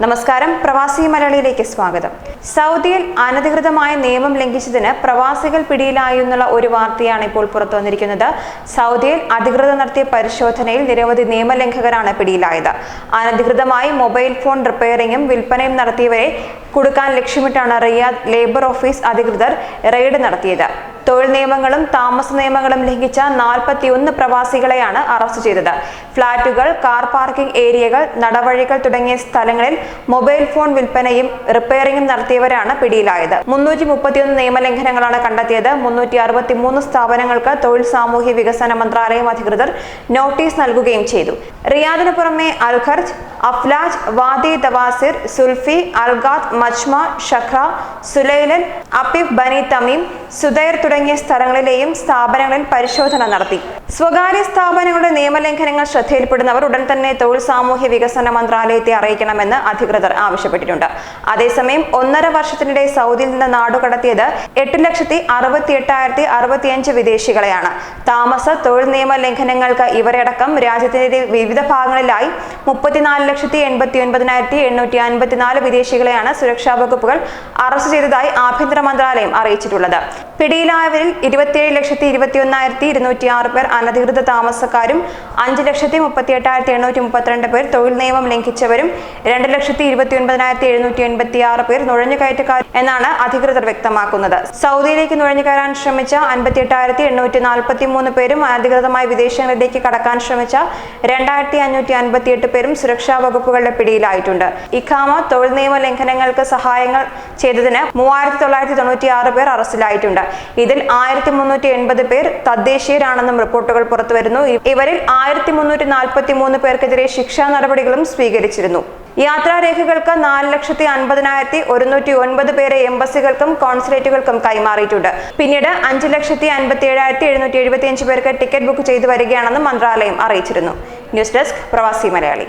നമസ്കാരം, പ്രവാസി മലയാളിയിലേക്ക് സ്വാഗതം. സൗദിയിൽ അനധികൃതമായ നിയമം ലംഘിച്ചതിന് പ്രവാസികൾ പിടിയിലായെന്നുള്ള ഒരു വാർത്തയാണ് ഇപ്പോൾ പുറത്തു വന്നിരിക്കുന്നത്. സൗദിയിൽ അധികൃതർ നടത്തിയ പരിശോധനയിൽ നിരവധി നിയമലംഘകരാണ് പിടിയിലായത്. അനധികൃതമായി മൊബൈൽ ഫോൺ റിപ്പയറിംഗും വിൽപ്പനയും നടത്തിയവരെ കുടുക്കാൻ ലക്ഷ്യമിട്ടാണ് റിയാദ് ലേബർ ഓഫീസ് അധികൃതർ റെയ്ഡ് നടത്തിയത്. തൊഴിൽ നിയമങ്ങളും താമസ നിയമങ്ങളും ലംഘിച്ച 41 പ്രവാസികളെയാണ് അറസ്റ്റ് ചെയ്തത്. ഫ്ളാറ്റുകൾ, കാർ പാർക്കിംഗ് ഏരിയകൾ, നടവഴികൾ തുടങ്ങിയ സ്ഥലങ്ങളിൽ മൊബൈൽ ഫോൺ വിൽപ്പനയും റിപ്പയറിംഗും നടത്തിയവരാണ് പിടിയിലായത്. 331 നിയമലംഘനങ്ങളാണ് കണ്ടെത്തിയത്. 363 സ്ഥാപനങ്ങൾക്ക് തൊഴിൽ സാമൂഹ്യ വികസന മന്ത്രാലയം അധികൃതർ നോട്ടീസ് നൽകുകയും ചെയ്തു. റിയാദിന് പുറമെ അൽഖർജ്, അഫ്ലാജ്, വാദി ദവാസിർ, സുൽഫി, അൽഗാത്ത്, മജ്മ, ഷഖ്ര, സുലൈലൻ, അഫീഫ്, ബനി തമീം, സുദൈർ തുടങ്ങിയ സ്ഥലങ്ങളിലെയും സ്ഥാപനങ്ങളിൽ പരിശോധന നടത്തി. സ്വകാര്യ സ്ഥാപനങ്ങളുടെ നിയമലംഘനങ്ങൾ ശ്രദ്ധയിൽപ്പെടുന്നവർ ഉടൻ തന്നെ തൊഴിൽ സാമൂഹ്യ വികസന മന്ത്രാലയത്തെ അറിയിക്കണമെന്ന് അധികൃതർ ആവശ്യപ്പെട്ടിട്ടുണ്ട്. അതേസമയം 1.5 വർഷത്തിനിടെ സൗദിയിൽ നിന്ന് നാടുകടത്തിയത് 8,68,065 വിദേശികളെയാണ്. താമസ തൊഴിൽ നിയമ ലംഘനങ്ങൾക്ക് ഇവരടക്കം രാജ്യത്തിന്റെ വിവിധ ഭാഗങ്ങളിലായി 34,89,854 വിദേശികളെയാണ് സുരക്ഷാ വകുപ്പുകൾ അറസ്റ്റ് ചെയ്തതായി ആഭ്യന്തര മന്ത്രാലയം അറിയിച്ചിട്ടുള്ളത്. പിടിയിലായവരിൽ 27,21,206 പേർ അനധികൃത താമസക്കാരും 5,38,832 പേർ തൊഴിൽ നിയമം ലംഘിച്ചവരും 2,29,786 പേർ നുഴഞ്ഞുകയറ്റക്കാർ എന്നാണ് അധികൃതർ വ്യക്തമാക്കുന്നത്. സൗദിയിലേക്ക് നുഴഞ്ഞുകയറാൻ ശ്രമിച്ച 58,843 പേരും അനധികൃതമായി വിദേശങ്ങളിലേക്ക് കടക്കാൻ ശ്രമിച്ച 2,558 പേരും സുരക്ഷാ വകുപ്പുകളുടെ പിടിയിലായിട്ടുണ്ട്. ഇഖാമ, തൊഴിൽ നിയമ ലംഘനങ്ങൾക്ക് സഹായങ്ങൾ ചെയ്തതിന് 3,996 പേർ അറസ്റ്റിലായിട്ടുണ്ട്. ഇതിൽ 1,380 പേർ തദ്ദേശീയരാണെന്നും റിപ്പോർട്ടുകൾ പുറത്തുവരുന്നു. ഇവരിൽ 1,343 പേർക്കെതിരെ ശിക്ഷാ നടപടികളും സ്വീകരിച്ചിരുന്നു. യാത്രാരേഖകൾക്ക് 4,50,109 പേരെ എംബസികൾക്കും കോൺസുലേറ്റുകൾക്കും കൈമാറിയിട്ടുണ്ട്. പിന്നീട് 5,57,775 പേർക്ക് ടിക്കറ്റ് ബുക്ക് ചെയ്തു വരികയാണെന്നും മന്ത്രാലയം അറിയിച്ചിരുന്നു. ന്യൂസ് ഡെസ്ക്, പ്രവാസി മലയാളി.